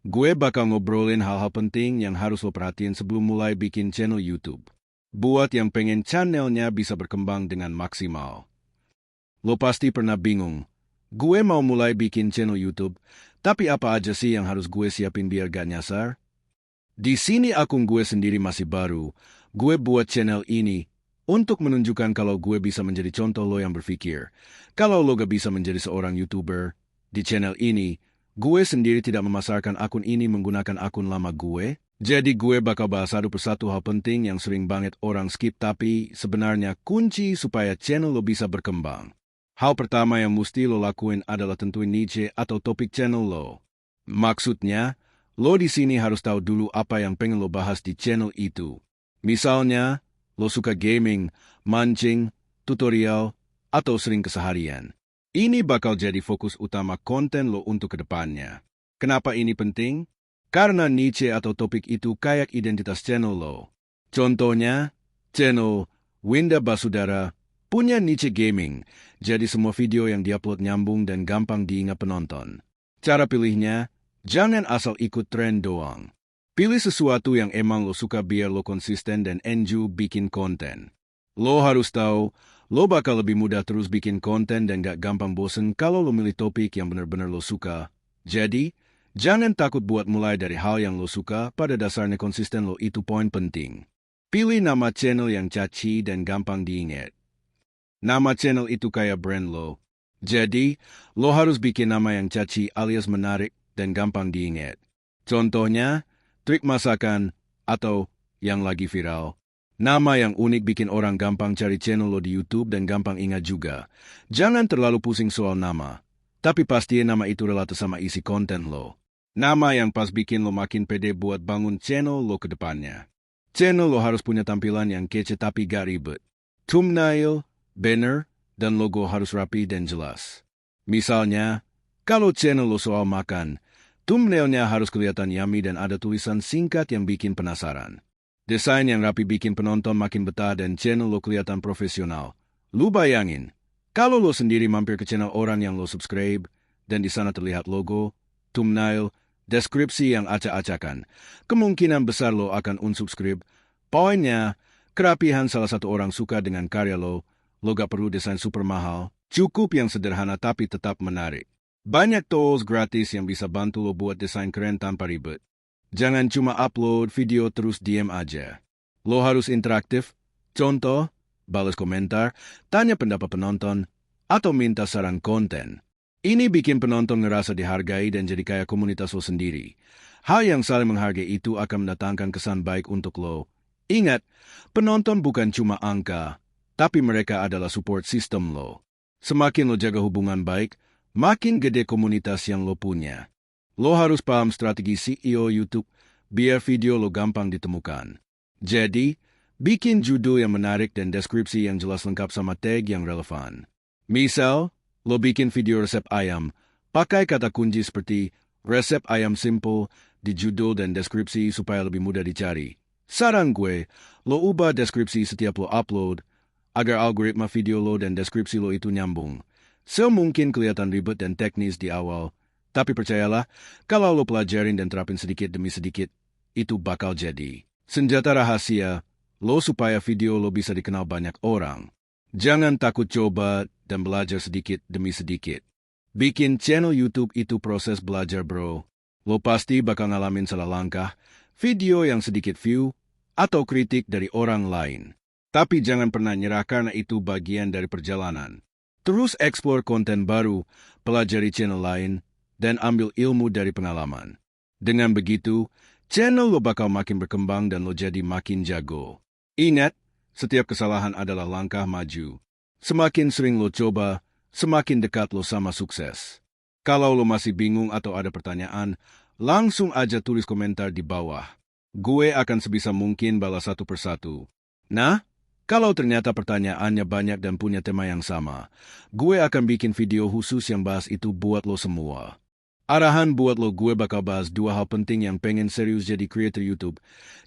Gue bakal ngobrolin hal-hal penting yang harus lo perhatiin sebelum mulai bikin channel YouTube. Buat yang pengen channelnya bisa berkembang dengan maksimal. Lo pasti pernah bingung. Gue mau mulai bikin channel YouTube, tapi apa aja sih yang harus gue siapin biar gak nyasar? Di sini akun gue sendiri masih baru. Gue buat channel ini untuk menunjukkan kalau gue bisa menjadi contoh lo yang berpikir. Kalau lo gak bisa menjadi seorang YouTuber, di channel ini, gue sendiri tidak memasarkan akun ini menggunakan akun lama gue. Jadi gue bakal bahas satu persatu hal penting yang sering banget orang skip tapi sebenarnya kunci supaya channel lo bisa berkembang. Hal pertama yang mesti lo lakuin adalah tentuin niche atau topik channel lo. Maksudnya, lo di sini harus tahu dulu apa yang pengen lo bahas di channel itu. Misalnya, lo suka gaming, mancing, tutorial, atau sering keseharian. Ini bakal jadi fokus utama konten lo untuk kedepannya. Kenapa ini penting? Karena niche atau topik itu kayak identitas channel lo. Contohnya, channel Winda Basudara punya niche gaming, jadi semua video yang diupload nyambung dan gampang diingat penonton. Cara pilihnya, jangan asal ikut tren doang. Pilih sesuatu yang emang lo suka biar lo konsisten dan enjoy bikin konten. Lo harus tahu, lo bakal lebih mudah terus bikin konten dan gak gampang bosen kalau lo milih topik yang benar-benar lo suka. Jadi, jangan takut buat mulai dari hal yang lo suka, pada dasarnya konsisten lo itu poin penting. Pilih nama channel yang catchy dan gampang diingat. Nama channel itu kayak brand lo. Jadi, lo harus bikin nama yang catchy alias menarik dan gampang diingat. Contohnya, trik masakan atau yang lagi viral. Nama yang unik bikin orang gampang cari channel lo di YouTube dan gampang ingat juga. Jangan terlalu pusing soal nama, tapi pastiin nama itu relatif sama isi konten lo. Nama yang pas bikin lo makin pede buat bangun channel lo ke depannya. Channel lo harus punya tampilan yang kece tapi gak ribet. Thumbnail, banner, dan logo harus rapi dan jelas. Misalnya, kalau channel lo soal makan, thumbnailnya harus kelihatan yummy dan ada tulisan singkat yang bikin penasaran. Desain yang rapi bikin penonton makin betah dan channel lo kelihatan profesional. Lu bayangin, kalau lo sendiri mampir ke channel orang yang lo subscribe, dan di sana terlihat logo, thumbnail, deskripsi yang acak-acakan, kemungkinan besar lo akan unsubscribe. Poinnya, kerapihan salah satu orang suka dengan karya lo gak perlu desain super mahal, cukup yang sederhana tapi tetap menarik. Banyak tools gratis yang bisa bantu lo buat desain keren tanpa ribet. Jangan cuma upload video terus diem aja. Lo harus interaktif, contoh, balas komentar, tanya pendapat penonton, atau minta saran konten. Ini bikin penonton ngerasa dihargai dan jadi kayak komunitas lo sendiri. Hal yang saling menghargai itu akan mendatangkan kesan baik untuk lo. Ingat, penonton bukan cuma angka, tapi mereka adalah support system lo. Semakin lo jaga hubungan baik, makin gede komunitas yang lo punya. Lo harus paham strategi SEO YouTube biar video lo gampang ditemukan. Jadi, bikin judul yang menarik dan deskripsi yang jelas lengkap sama tag yang relevan. Misal, lo bikin video resep ayam, pakai kata kunci seperti resep ayam simple di judul dan deskripsi supaya lebih mudah dicari. Saran gue, lo ubah deskripsi setiap lo upload agar algoritma video lo dan deskripsi lo itu nyambung. Semungkin kelihatan ribet dan teknis di awal, tapi percayalah, kalau lo pelajarin dan terapin sedikit demi sedikit, itu bakal jadi senjata rahasia lo supaya video lo bisa dikenal banyak orang. Jangan takut coba dan belajar sedikit demi sedikit. Bikin channel YouTube itu proses belajar bro. Lo pasti bakal ngalamin salah langkah, video yang sedikit view, atau kritik dari orang lain. Tapi jangan pernah nyerah karena itu bagian dari perjalanan. Terus explore konten baru, pelajari channel lain, dan ambil ilmu dari pengalaman. Dengan begitu, channel lo bakal makin berkembang dan lo jadi makin jago. Ingat, setiap kesalahan adalah langkah maju. Semakin sering lo coba, semakin dekat lo sama sukses. Kalau lo masih bingung atau ada pertanyaan, langsung aja tulis komentar di bawah. Gue akan sebisa mungkin balas satu persatu. Nah, kalau ternyata pertanyaannya banyak dan punya tema yang sama, gue akan bikin video khusus yang bahas itu buat lo semua. Arahan buat lo, gue bakal bahas 2 hal penting yang pengen serius jadi creator YouTube.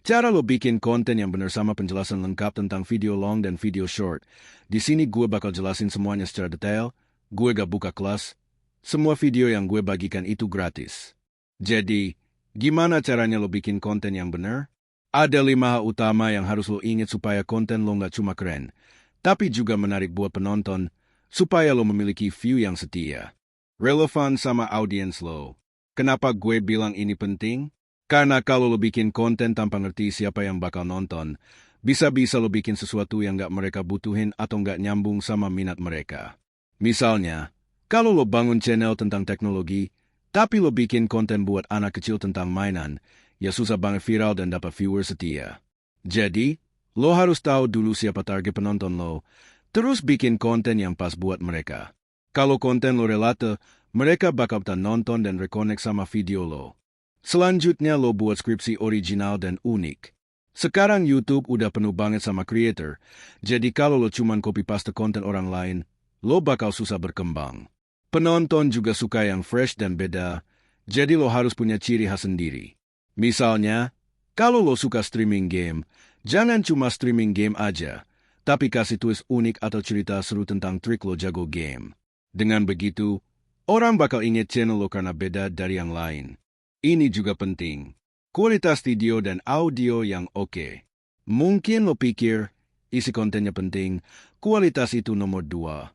Cara lo bikin konten yang benar sama penjelasan lengkap tentang video long dan video short. Di sini gue bakal jelasin semuanya secara detail. Gue gak buka kelas. Semua video yang gue bagikan itu gratis. Jadi, Gimana caranya lo bikin konten yang benar? Ada 5 hal utama yang harus lo ingat supaya konten lo nggak cuma keren, tapi juga menarik buat penonton, supaya lo memiliki view yang setia. Relevan sama audiens lo. Kenapa gue bilang ini penting? Karena kalau lo bikin konten tanpa ngerti siapa yang bakal nonton, bisa-bisa lo bikin sesuatu yang nggak mereka butuhin atau nggak nyambung sama minat mereka. Misalnya, kalau lo bangun channel tentang teknologi, tapi lo bikin konten buat anak kecil tentang mainan, ya susah banget viral dan dapat viewer setia. Jadi, lo harus tahu dulu siapa target penonton lo, terus bikin konten yang pas buat mereka. Kalau konten lo relate, mereka bakal nonton dan reconnect sama video lo. Selanjutnya lo buat skripsi original dan unik. Sekarang YouTube udah penuh banget sama creator, jadi kalau lo cuman copy-paste konten orang lain, lo bakal susah berkembang. Penonton juga suka yang fresh dan beda, jadi lo harus punya ciri khas sendiri. Misalnya, kalau lo suka streaming game, jangan cuma streaming game aja, tapi kasih twist unik atau cerita seru tentang trik lo jago game. Dengan begitu, orang bakal ingat channel lo karena beda dari yang lain. Ini juga penting, kualitas video dan audio yang oke. Mungkin lo pikir, isi kontennya penting, kualitas itu nomor 2.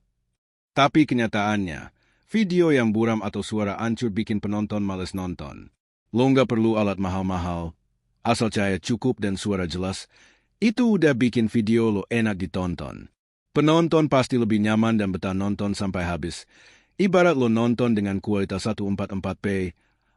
Tapi kenyataannya, video yang buram atau suara ancur bikin penonton males nonton. Lo nggak perlu alat mahal-mahal, asal cahaya cukup dan suara jelas, itu udah bikin video lo enak ditonton. Penonton pasti lebih nyaman dan betah nonton sampai habis. Ibarat lo nonton dengan kualitas 144p,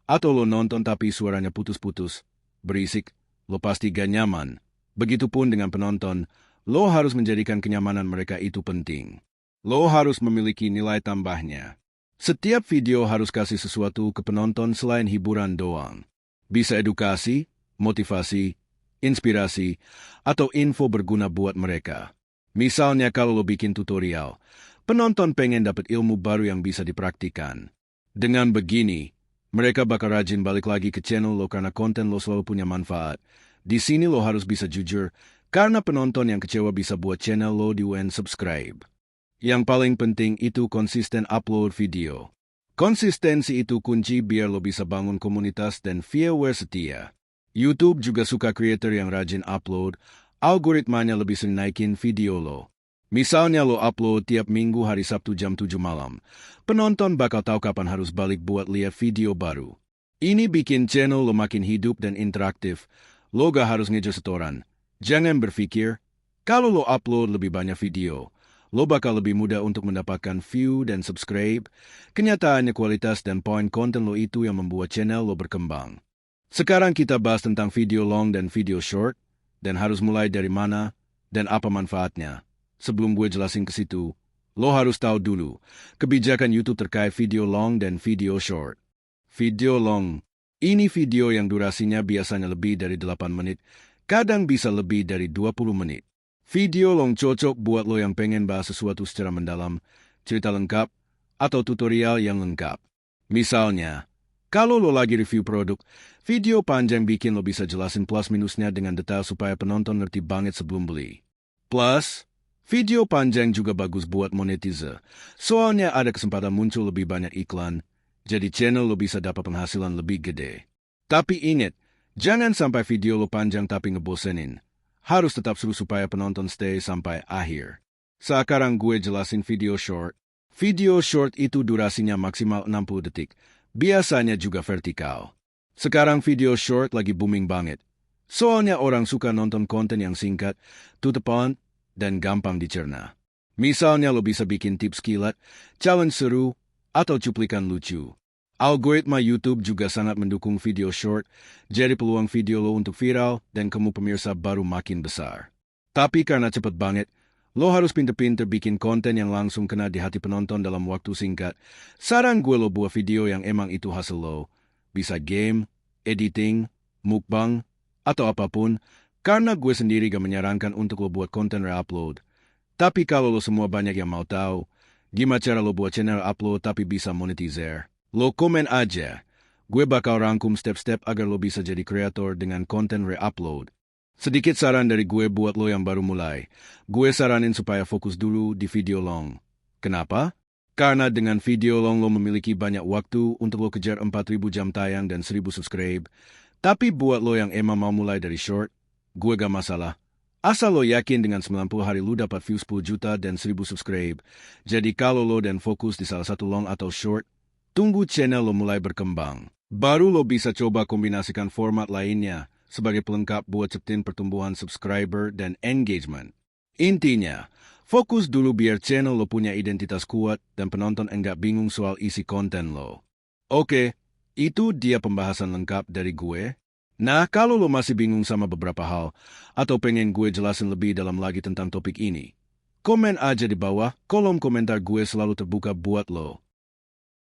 atau lo nonton tapi suaranya putus-putus, berisik, lo pasti gak nyaman. Begitupun dengan penonton, lo harus menjadikan kenyamanan mereka itu penting. Lo harus memiliki nilai tambahnya. Setiap video harus kasih sesuatu ke penonton selain hiburan doang. Bisa edukasi, motivasi, inspirasi, atau info berguna buat mereka. Misalnya kalau lo bikin tutorial, penonton pengen dapat ilmu baru yang bisa dipraktikan. Dengan begini, mereka bakal rajin balik lagi ke channel lo karena konten lo selalu punya manfaat. Di sini lo harus bisa jujur, karena penonton yang kecewa bisa buat channel lo di-unsubscribe. Yang paling penting itu konsisten upload video. Konsistensi itu kunci biar lo bisa bangun komunitas dan viewer setia. YouTube juga suka creator yang rajin upload, algoritmanya lebih sering naikin video lo. Misalnya lo upload tiap minggu hari Sabtu jam 7 malam, penonton bakal tahu kapan harus balik buat lihat video baru. Ini bikin channel lo makin hidup dan interaktif. Lo gak harus ngejar setoran. Jangan berpikir, kalau lo upload lebih banyak video, lo bakal lebih mudah untuk mendapatkan view dan subscribe. Kenyataannya kualitas dan poin konten lo itu yang membuat channel lo berkembang. Sekarang kita bahas tentang video long dan video short, dan harus mulai dari mana dan apa manfaatnya. Sebelum gue jelasin ke situ, lo harus tahu dulu kebijakan YouTube terkait video long dan video short. Video long, ini video yang durasinya biasanya lebih dari 8 menit, kadang bisa lebih dari 20 menit. Video long cocok buat lo yang pengen bahas sesuatu secara mendalam, cerita lengkap, atau tutorial yang lengkap. Misalnya, kalau lo lagi review produk, video panjang bikin lo bisa jelasin plus minusnya dengan detail supaya penonton ngerti banget sebelum beli. Plus, video panjang juga bagus buat monetize, soalnya ada kesempatan muncul lebih banyak iklan, jadi channel lo bisa dapat penghasilan lebih gede. Tapi ingat, jangan sampai video lo panjang tapi ngebosenin. Harus tetap seru supaya penonton stay sampai akhir. Sekarang gue jelasin video short. Video short itu durasinya maksimal 60 detik, biasanya juga vertikal. Sekarang video short lagi booming banget. Soalnya orang suka nonton konten yang singkat, to the point, dan gampang dicerna. Misalnya lo bisa bikin tips kilat, challenge seru, atau cuplikan lucu. Algoritma YouTube juga sangat mendukung video short, jadi peluang video lo untuk viral dan kamu pemirsa baru makin besar. Tapi karena cepet banget, lo harus pinter-pinter bikin konten yang langsung kena di hati penonton dalam waktu singkat. Saran gue lo buat video yang emang itu hasil lo. Bisa game, editing, mukbang, atau apapun, karena gue sendiri gak menyarankan untuk lo buat konten re-upload. Tapi kalau lo semua banyak yang mau tahu, gimana cara lo buat channel upload tapi bisa monetizer? Lo komen aja. Gue bakal rangkum step-step agar lo bisa jadi kreator dengan konten re-upload. Sedikit saran dari gue buat lo yang baru mulai. Gue saranin supaya fokus dulu di video long. Kenapa? Karena dengan video lo memiliki banyak waktu untuk lo kejar 4.000 jam tayang dan 1.000 subscribe. Tapi buat lo yang emang mau mulai dari short, gue gak masalah. Asal lo yakin dengan 90 hari lo dapat view 10 juta dan 1.000 subscribe. Jadi kalau lo dan fokus di salah satu long atau short, tunggu channel lo mulai berkembang. Baru lo bisa coba kombinasikan format lainnya sebagai pelengkap buat cepetin pertumbuhan subscriber dan engagement. Intinya, fokus dulu biar channel lo punya identitas kuat dan penonton enggak bingung soal isi konten lo. Oke, itu dia pembahasan lengkap dari gue. Nah, kalau lo masih bingung sama beberapa hal, atau pengen gue jelasin lebih dalam lagi tentang topik ini, komen aja di bawah, kolom komentar gue selalu terbuka buat lo.